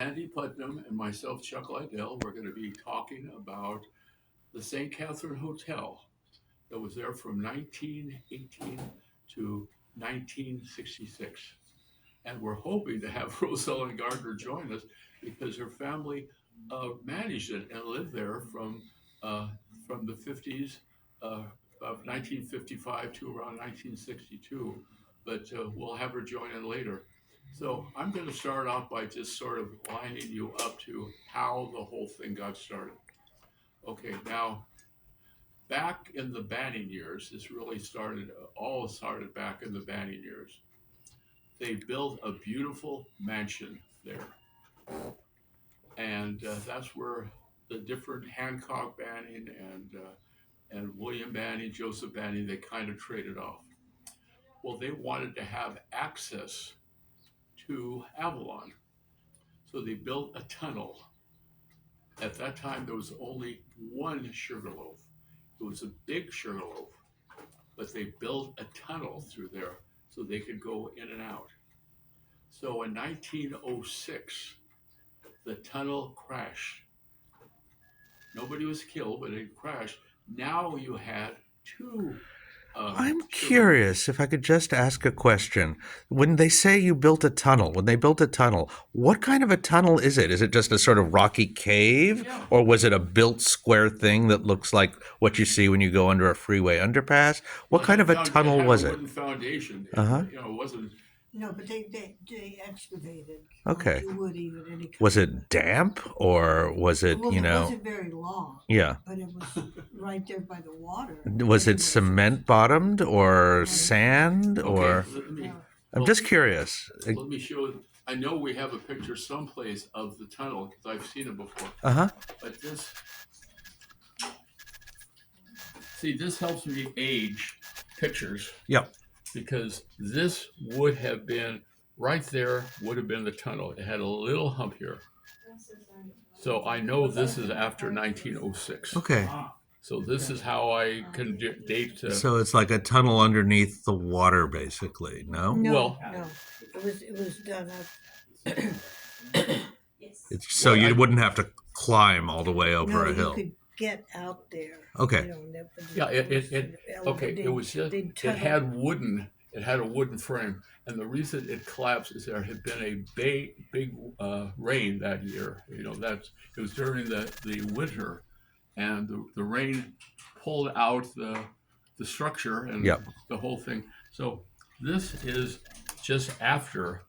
Andy Putnam and myself, Chuck Liddell, we're going to be talking about the St. Catherine Hotel that was there from 1918 to 1966. And we're hoping to have Rosella Gardner join us because her family managed it and lived there uh, from the 50s of 1955 to around 1962. But we'll have her join in later. So I'm going to start off by just sort of lining you up to how the whole thing got started. Okay, now back in the Banning years, this really started, all started back in the Banning years. They built a beautiful mansion there, and that's where the different Hancock Banning and William Banning, Joseph Banning, they kind of traded off. Well, they wanted to have access to Avalon, so they built a tunnel. At that time, there was only one sugarloaf. It was a big sugarloaf, but they built a tunnel through there so they could go in and out. So in 1906, the tunnel crashed. Nobody was killed, but it crashed. Now you had two I'm sugarloaves. curious if I could just ask a question. When they say you built a tunnel, when they built a tunnel, what kind of a tunnel is it? Is it just a sort of rocky cave, Yeah, or was it a built square thing that looks like what you see when you go under a freeway underpass? What well, kind of a it tunnel had a was it? wooden foundation. Uh huh. It wasn't. No, but they excavated like Okay. you would even any Was kind of it damp, or was it, well, it wasn't very long, yeah. but it was right there by the water. Was it cement bottomed or sand Okay, or? let me. No, I'm Well, just curious. let me show. I know we have a picture someplace of the tunnel because I've seen it before. Uh huh. But see, this helps me age pictures Yep. because this would have been right there, would have been the tunnel. It had a little hump here. So I know this is after 1906. Okay. So this is how I can date. So it's like a tunnel underneath the water, basically. No, Well, no, it was done up. it's so what you I wouldn't have to climb all the way over No, a you hill. could get out there. Okay. That was yeah, was okay. It was just they'd it tunnel. had wooden. It had a wooden frame, and the reason it collapsed is there had been a big rain that year. That it was during the winter, and the rain pulled out the structure and Yep. the whole thing. So this is just after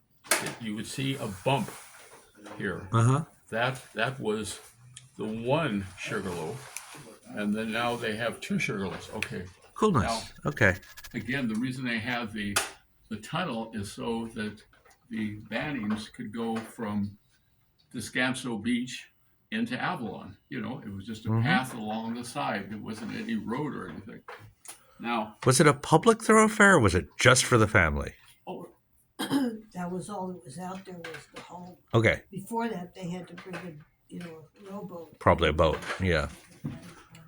you would see a bump here. Uh huh. That was the one sugarloaf, and then now they have two sugarloaves. Okay. Now Coolness. Okay. again, the reason they have the tunnel is so that the Bannings could go from Descanso Beach into Avalon. It was just a Mm-hmm. path along the side. It wasn't any road or anything. Now, Was it a public thoroughfare, or was it just for the family? oh, That was all that was out there was the home. Okay. Before that, they had to bring a rowboat. Probably a boat. Yeah.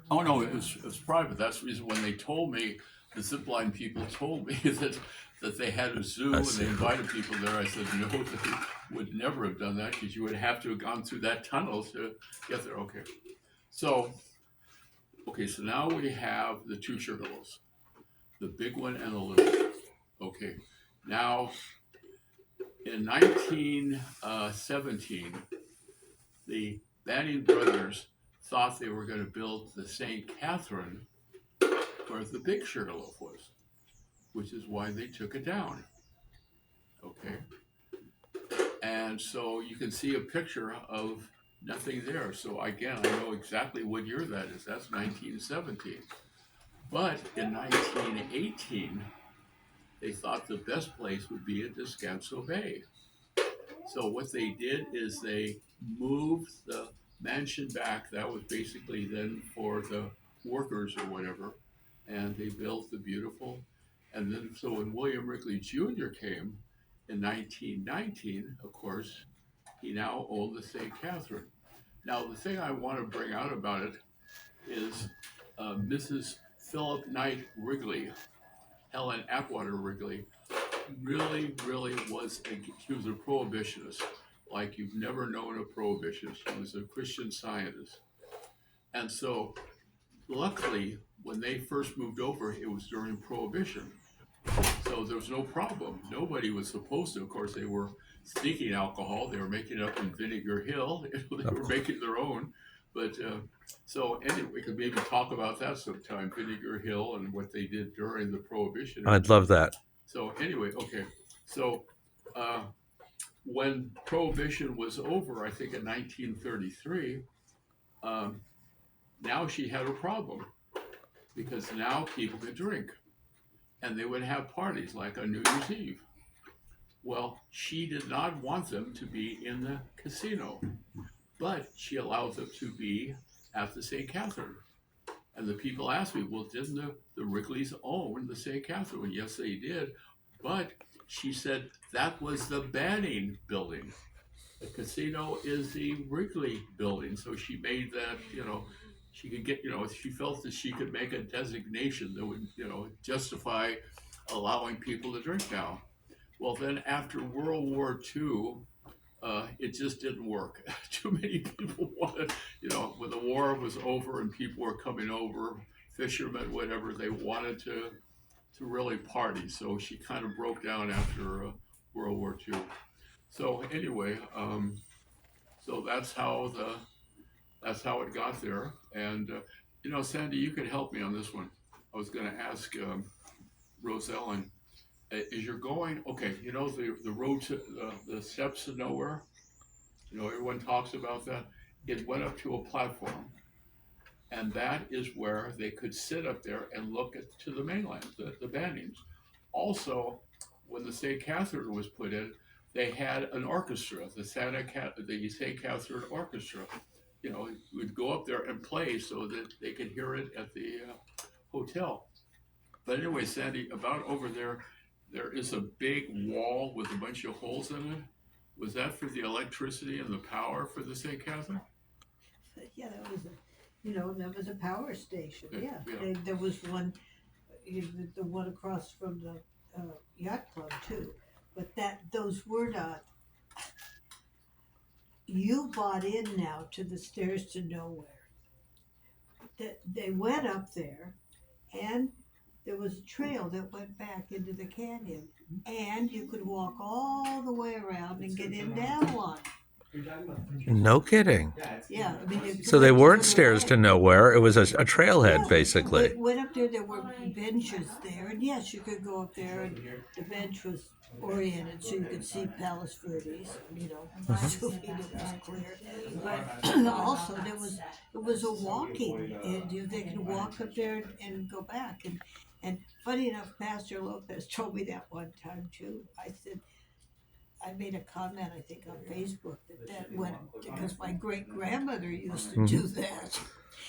oh no, it was private. That's the reason when they told me, the zipline people told me that they had a zoo I and see. they invited people there. I said no, they would never have done that because you would have to have gone through that tunnel to get there. So so now we have the two sugarloaves, the big one and the little one. Okay, now in 1917, the Banning brothers thought they were going to build the St. Catherine where the big sugarloaf was, which is why they took it down. Okay, and so you can see a picture of nothing there. So again, I know exactly what year that is. That's 1917. But in 1918, they thought the best place would be at Descanso Bay. So what they did is they moved the mansion back. That was basically then for the workers or whatever, and they built the beautiful. And then so when William Wrigley Jr. came in 1919, of course, he now owned the St. Catherine. Now the thing I want to bring out about it is Mrs. Philip Knight Wrigley, Helen Atwater Wrigley, really was she was a prohibitionist. like you've never known a prohibition. She was a Christian Scientist. And so, luckily, when they first moved over, it was during Prohibition. So there was no problem. Nobody was supposed to. Of course, they were sneaking alcohol. They were making it up in Vinegar Hill. They were making their own. But so anyway, we could maybe talk about that sometime, Vinegar Hill and what they did during the Prohibition. I'd love that. So anyway, okay. So when Prohibition was over, I think in 1933, now she had a problem because now people could drink and they would have parties like on New Year's Eve. Well, she did not want them to be in the casino, but she allowed them to be at the St. Catherine. And the people asked me, well, didn't the Wrigleys own the St. Catherine? Well, yes, they did. But she said that was the Banning building. The casino is the Wrigley building. So she made that, she could get, she felt that she could make a designation that would, justify allowing people to drink now. Well, then after World War II, it just didn't work. Too many people wanted, when the war was over and people were coming over, fishermen, whatever, they wanted to really party. So she kind of broke down after World War II. So anyway, so that's how it got there. And Sandy, you could help me on this one. I was going to ask Rosellen, as you're going, okay, the road to the steps to nowhere. Everyone talks about that. It went up to a platform, and that is where they could sit up there and look to the mainland, the Bannings. Also, when the St. Catherine was put in, they had an orchestra, the St. Catherine Orchestra. Would go up there and play so that they could hear it at the hotel. But anyway, Sandy, about over there is a big wall with a bunch of holes in it. Was that for the electricity and the power for the St. Catherine? Yeah, that was a power station. Yeah, Yeah. There was one, the one across from the yacht club too. But those were not. You bought in now to the stairs to nowhere. They went up there, and there was a trail that went back into the canyon, and you could walk all the way around and get into Avalon. No kidding. Yeah, I mean. So they weren't stairs to nowhere. It was a trailhead, basically. Went up there were benches there, and yes, you could go up there, and the bench was oriented so you could see Palos Verdes, assuming it was clear. But also it was a walking, and they could walk up there and go back. And funny enough, Pastor Lopez told me that one time too. I made a comment, I think, on Facebook that went, because my great-grandmother used to do that.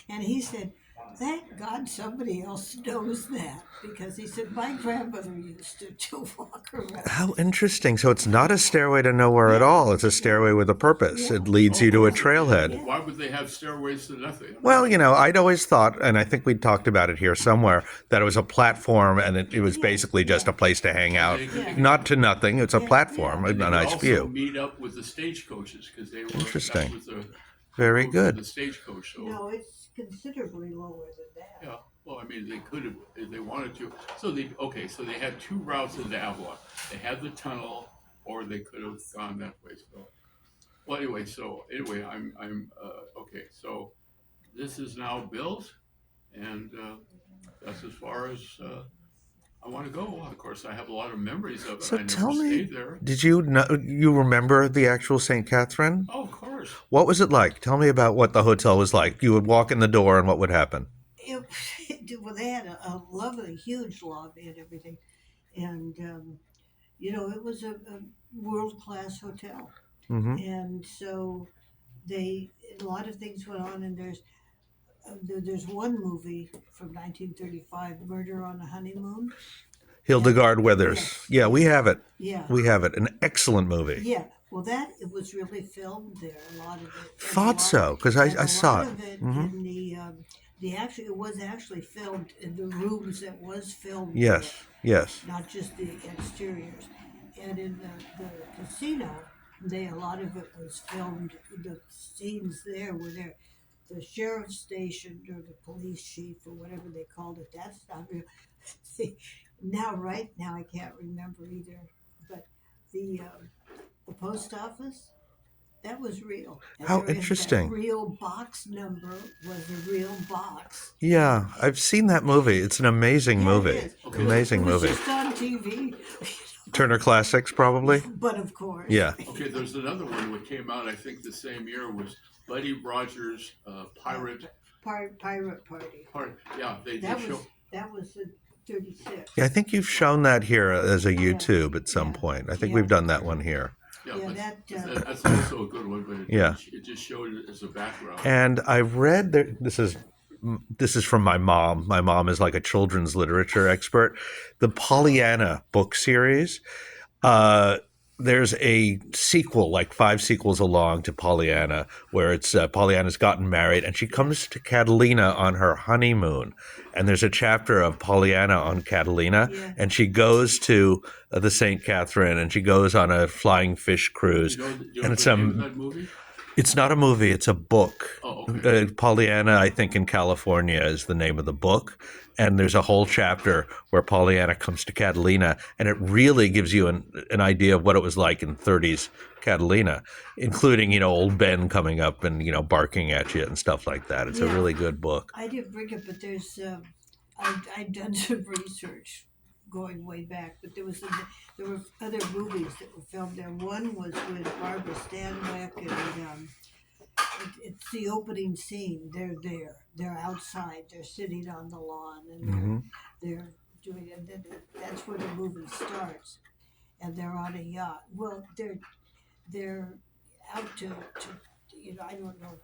And he said, thank God somebody else knows that, because he said, my grandmother used to walk around. How interesting. So it's not a stairway to nowhere at all. It's a stairway with a purpose. It leads you to a trailhead. Why would they have stairways to nothing? Well, I'd always thought, and I think we talked about it here somewhere, that it was a platform and it was basically just a place to hang out. Not to nothing. It's a platform, a nice view. Also meet up with the stagecoaches because they were Interesting. That was Very good. The stagecoach. So. No, it's considerably lower than that. Yeah. Well, I mean, they could have if they wanted to. So they had two routes into Avalon. They had the tunnel, or they could have gone that way. So, well, anyway, I'm okay. So this is now built, and that's as far as I want to go. Of course, I have a lot of memories of it. So I never tell me, stayed there. did you remember the actual St. Catherine? Oh, of course. What was it like? Tell me about what the hotel was like. You would walk in the door and what would happen? Well, they had a lovely, huge lobby and everything. And, it was a world-class hotel. Mm-hmm. And so a lot of things went on, and there's one movie from 1935, Murder on a Honeymoon. Hildegard Weathers. Yes. Yeah, we have it. Yeah. We have it. An excellent movie. Yeah. Well, it was really filmed there, a lot of it. Thought so, because I saw it. A lot of it Mm-hmm. in it was actually filmed in the rooms that was filmed. Yes, there, yes. not just the exteriors. And in the casino, A lot of it was filmed. The scenes there were there. The sheriff's station or the police chief or whatever they called it. That's not real. See, right now I can't remember either. But the post office, that was real. And How there is interesting. that real box number was a real box. Yeah, I've seen that movie. It's an amazing Yeah, movie. it is. Amazing It was movie. just on TV. Turner Classics, probably. But of course. Yeah. Okay, there's another one that came out, I think, the same year was Buddy Rogers' Pirate. Pirate Party. Yeah, they That show. was in 36. Yeah, I think you've shown that here as a YouTube at some point. I think Yeah. we've done that one here. Yeah, Yeah, but that's also a good one, but Yeah. it just showed it as a background. And I've read that this is from my mom. My mom is like a children's literature expert. The Pollyanna book series. There's a sequel, like 5 sequels along to Pollyanna, where it's Pollyanna's gotten married and she comes to Catalina on her honeymoon. And there's a chapter of Pollyanna on Catalina, Yeah. and she goes to the St. Catherine, and she goes on a flying fish cruise. You know And it's the name of that movie? It's not a movie, it's a book. Oh, okay. Pollyanna, I think, in California is the name of the book. And there's a whole chapter where Pollyanna comes to Catalina, and it really gives you an idea of what it was like in 30s Catalina, including, old Ben coming up and, barking at you and stuff like that. It's a Yeah. really good book. I didn't bring it, but there's I've done some research going way back, but there were other movies that were filmed there. One was with Barbara Stanwyck, and it's the opening scene. They're there. They're outside. They're sitting on the lawn, and they're doing it. And then that's where the movie starts, and they're on a yacht. Well, they're out to I don't know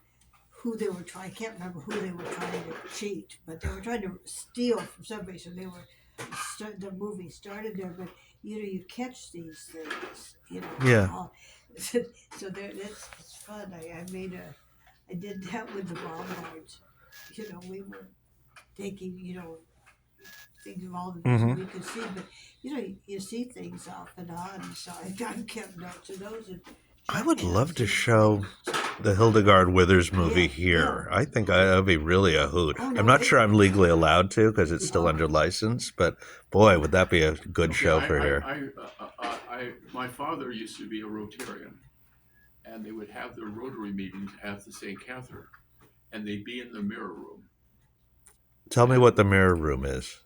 who they were trying. I can't remember who they were trying to cheat, but they were trying to steal from somebody. So they were. The movie started there, but you catch these things. Yeah. So it's fun. I did that with the Bombards. We were taking things of all the things we could see, but you see things off and on. So I kept notes of those. I would love to show the Hildegard Withers movie here. I think that would be really a hoot. Oh, no, I'm not sure I'm legally allowed to because it's still under license, but boy, would that be a good show for here. My father used to be a Rotarian, and they would have their Rotary meetings at the St. Catherine, and they'd be in the mirror room. Tell me what the mirror room is.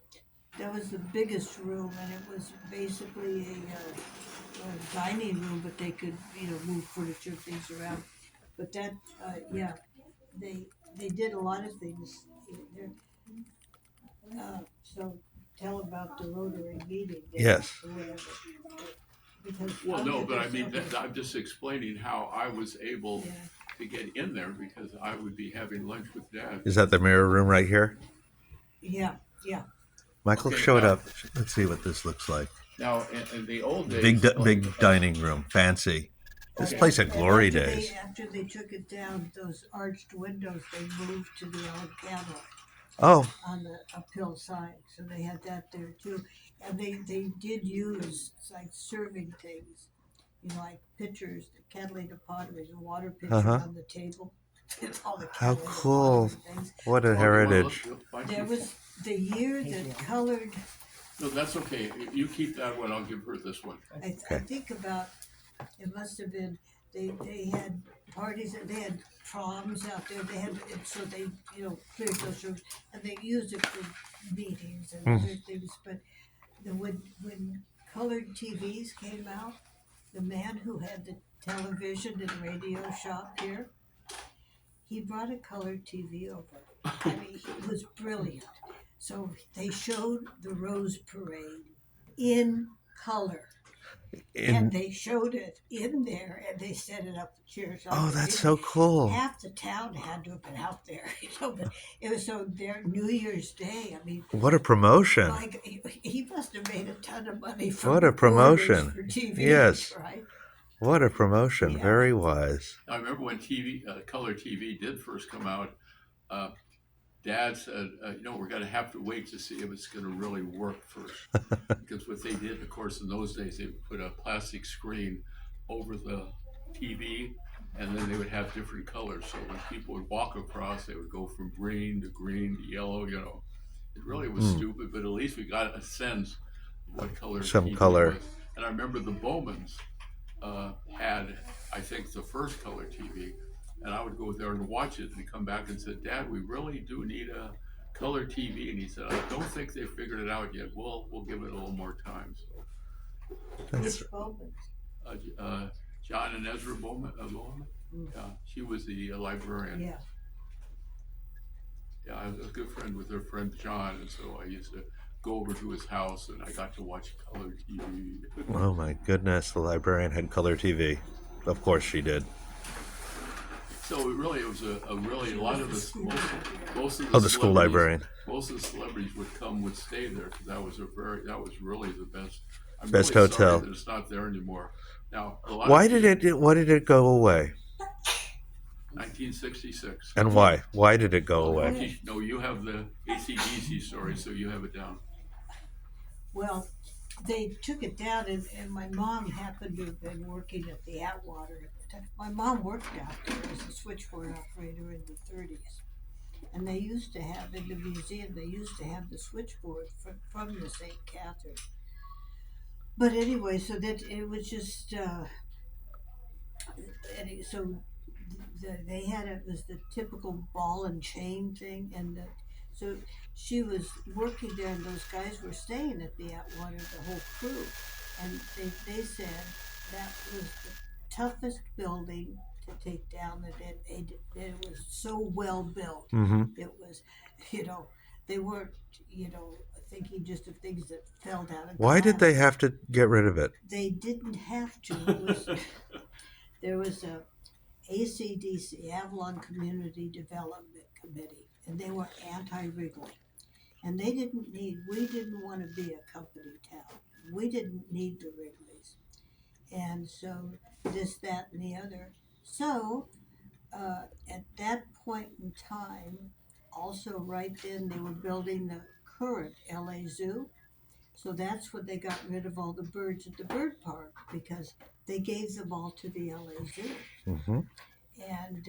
That was the biggest room, and it was basically a dining room, but they could, move furniture, things around. But that, they did a lot of things. So tell about the Rotary meeting. Yes. Or whatever. Because Well, I'll no, get but I this mean, up. I'm just explaining how I was able Yeah. to get in there because I would be having lunch with Dad. Is that the mirror room right here? Yeah. Michael, Okay, show it up. Let's see what this looks like. Now, in the old days, Big dining room, fancy. This place had glory days. After they took it down, those arched windows, they moved to the old camera Oh, on the uphill side. So they had that there too. And they did use like serving things, like pitchers, the Catalina pottery, the water pitcher on the table. All the how Catalina cool. pottery things. What a heritage. There was the year that colored. No, that's okay. You keep that one. I'll give her this one. I think about it must have been they had parties and they had proms out there. They had so they cleared those rooms and they used it for meetings and other things. But when colored TVs came out, the man who had the television and radio shop here, he brought a colored TV over. I mean, it was brilliant. So they showed the Rose Parade in color. And they showed it in there, and they set it up the chairs. Oh, that's so cool. Half the town had to have been out there, but it was so their New Year's Day. I mean, What a promotion. like he must have made a ton of money from What a promotion. for TV, Yes. right? What a promotion. Yeah. Very wise. I remember when color TV did first come out. Dad said, we're going to have to wait to see if it's going to really work first. Because what they did, of course, in those days, they put a plastic screen over the TV, and then they would have different colors. So when people would walk across, they would go from green to yellow. It really was stupid, but at least we got a sense of what color Some TV color. was. And I remember the Bowmans had, I think, the first color TV, and I would go there and watch it, and he'd come back and said, "Dad, we really do need a color TV." And he said, "I don't think they figured it out yet. We'll give it a little more time." So, Which Bowman? John and Ezra Bowman. Yeah, she was the librarian. Yeah. Yeah, I was a good friend with her friend John, and so I used to go over to his house, and I got to watch color TV. Oh my goodness, the librarian had color TV. Of course she did. So it was a really, a lot of the most of Oh, the school celebrities- librarian. Most of the celebrities would stay there because that was really the best. I'm Best really hotel. sorry that it's not there anymore. Now, a lot Why of did it go away? 1966. And why? Why did it go away? No, you have the AC/DC story, so you have it down. Well, they took it down, and my mom happened to have been working at the Atwater at the time. My mom worked out there as a switchboard operator in the 30s. And they used to have, in the museum, they used to have the switchboard from the St. Catherine. But anyway, so that it was just, they had it was the typical ball and chain thing, and so she was working there, and those guys were staying at the Atwater, the whole crew, and they said that was the toughest building to take down. That it was so well built. Mm-hmm. It was, they weren't, thinking just of things that fell down. Why did they have to get rid of it? They didn't have to. It was, there was a ACDC, Avalon Community Development Committee, and they were anti-Wrigley. And we didn't want to be a company town. We didn't need the Wrigleys. And so this, that, and the other. So at that point in time, also right then they were building the current LA Zoo. So that's when they got rid of all the birds at the bird park, because they gave them all to the LA Zoo. Mm-hmm. And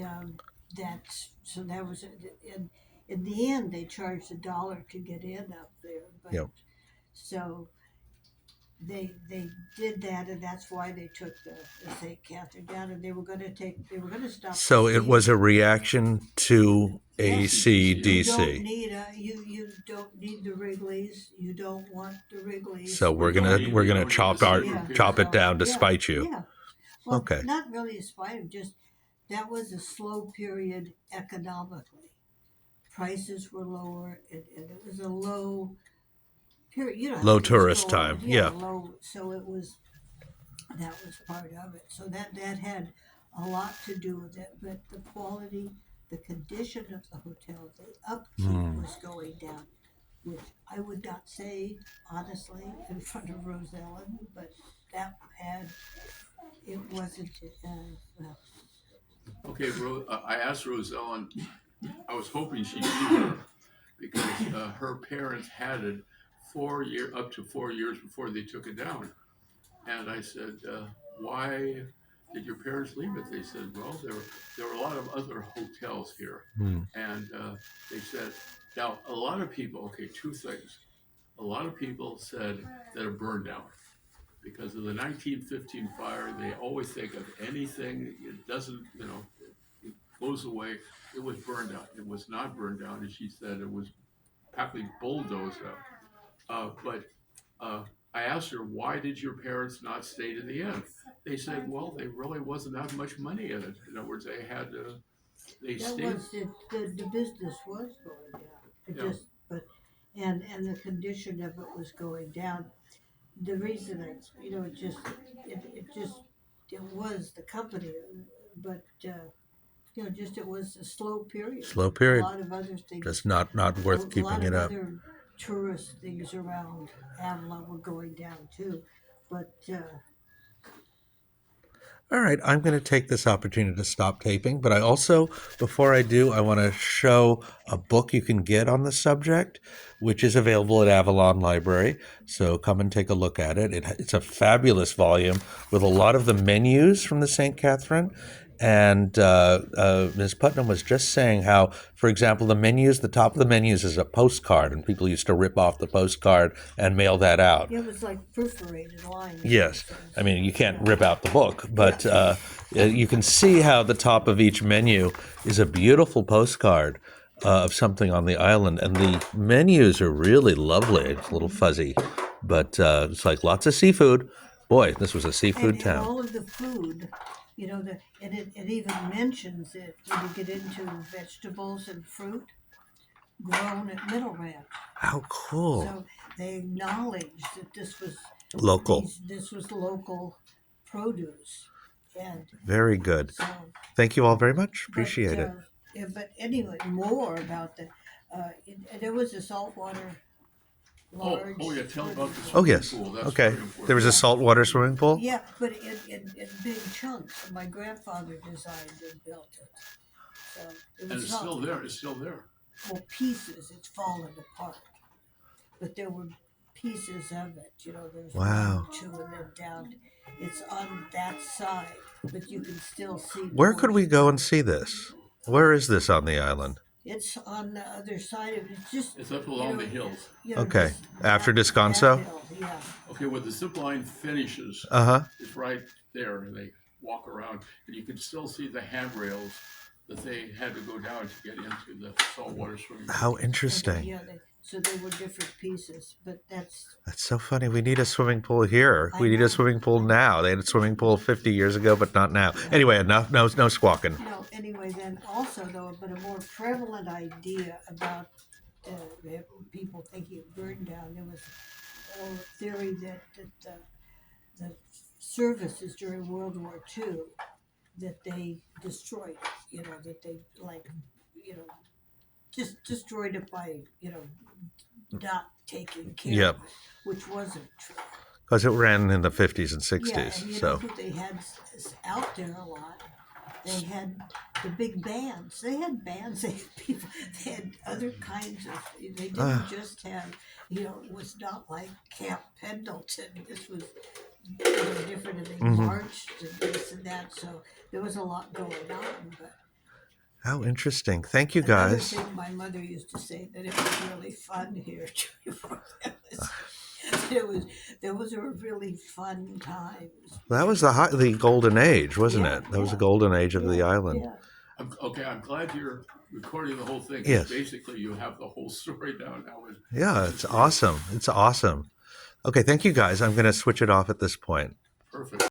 that was it. And in the end, they charged $1 to get in up there. But Yep. So they did that, and that's why they took the St. Catherine down, and they were going to stop. So it was a reaction to You don't ACDC. need you don't need the Wrigleys. You don't want the Wrigleys. So we're gonna chop it down to spite you. Yeah. Well, Okay. not really to spite them. Just that was a slow period economically. Prices were lower, and it was a low period. Low tourist time. Yeah. Low. So that was part of it. So that had a lot to do with it. But the quality, the condition of the hotel, the upkeep was going down, which I would not say honestly in front of Rosellen, but it wasn't. Well, Okay, I asked Rosellen. I was hoping she'd be here because her parents had it up to 4 years before they took it down. And I said, "Why did your parents leave it?" They said, "Well, there were a lot of other hotels here," and they said, "Now a lot of people." Okay, two things. A lot of people said that it burned down because of the 1915 fire. They always think of anything. It doesn't, it goes away. It was burned down. It was not burned down, and she said it was practically bulldozed up. But I asked her, "Why did your parents not stay to the end?" They said, "Well, there really wasn't that much money in it. In other words, they had to. They that stayed." was it. The business was going down. It Yeah. just, but and the condition of it was going down. The reason it was the company, but it was a slow period. Slow period. A lot of other things. Just not worth keeping it up. A lot of other tourist things around Avalon were going down too, but. All right, I'm going to take this opportunity to stop taping, but I also, before I do, I want to show a book you can get on the subject, which is available at Avalon Library. So come and take a look at it. It's a fabulous volume with a lot of the menus from the St. Catherine. And Ms. Putnam was just saying how, for example, the top of the menus is a postcard, and people used to rip off the postcard and mail that out. It was like perforated lines. Yes. I mean, you can't rip out the book, but you can see how the top of each menu is a beautiful postcard of something on the island. And the menus are really lovely. It's a little fuzzy, but it's like lots of seafood. Boy, this was a seafood And town. all of the food, and it even mentions it when you get into vegetables and fruit grown at Middle Ranch. How cool. So they acknowledged that this was Local. This was local produce, and Very good. so. Thank you all very much. Appreciate it. Yeah, but anyway, more about there was a saltwater large. Yeah, tell about the Oh, swimming yes. pool. That's Okay. very important. There was a saltwater swimming pool? Yeah, but in big chunks. My grandfather designed and built it. So it And was it's still there. It's still there. well, pieces. It's fallen apart, but there were pieces of it. There's Wow. 1, 2, and then down. It's on that side, but you can still see. Where could we portions. go and see this? Where is this on the island? It's on the other side of it. It's up along the hills. Okay. After that Descanso? hill, yeah. Okay, where the zip line finishes, Uh-huh. it's right there. And they walk around, and you can still see the handrails that they had to go down to get into the saltwater swimming pool. How interesting. Yeah, so they were different pieces, but that's That's so funny. We need a swimming pool here. I We need know. a swimming pool now. They had a swimming pool 50 years ago, but not now. Anyway, enough. No squawking. no. Anyway, then also though, but a more prevalent idea about people thinking it burned down. There was a theory that the services during World War II that they destroyed it. That they just destroyed it by not taking care Yep. of it, which wasn't true. Because it ran in the 50s and Yeah, 60s. and you know So, who they had out there a lot? They had the big bands. They had bands. They had people. They had other kinds of. They didn't just have. It was not like Camp Pendleton. This was different, and they marched and this and that. So there was a lot going on. But how interesting. Thank you, another guys. thing my mother used to say that it was really fun here. There was a really fun times. That was the golden age, wasn't Yeah, it? That was the yeah. golden age of the island. Yeah. I'm glad you're recording the whole thing. Yes. Basically, you have the whole story down now. Yeah, it's awesome. It's awesome. Okay, thank you, guys. I'm going to switch it off at this point. Perfect.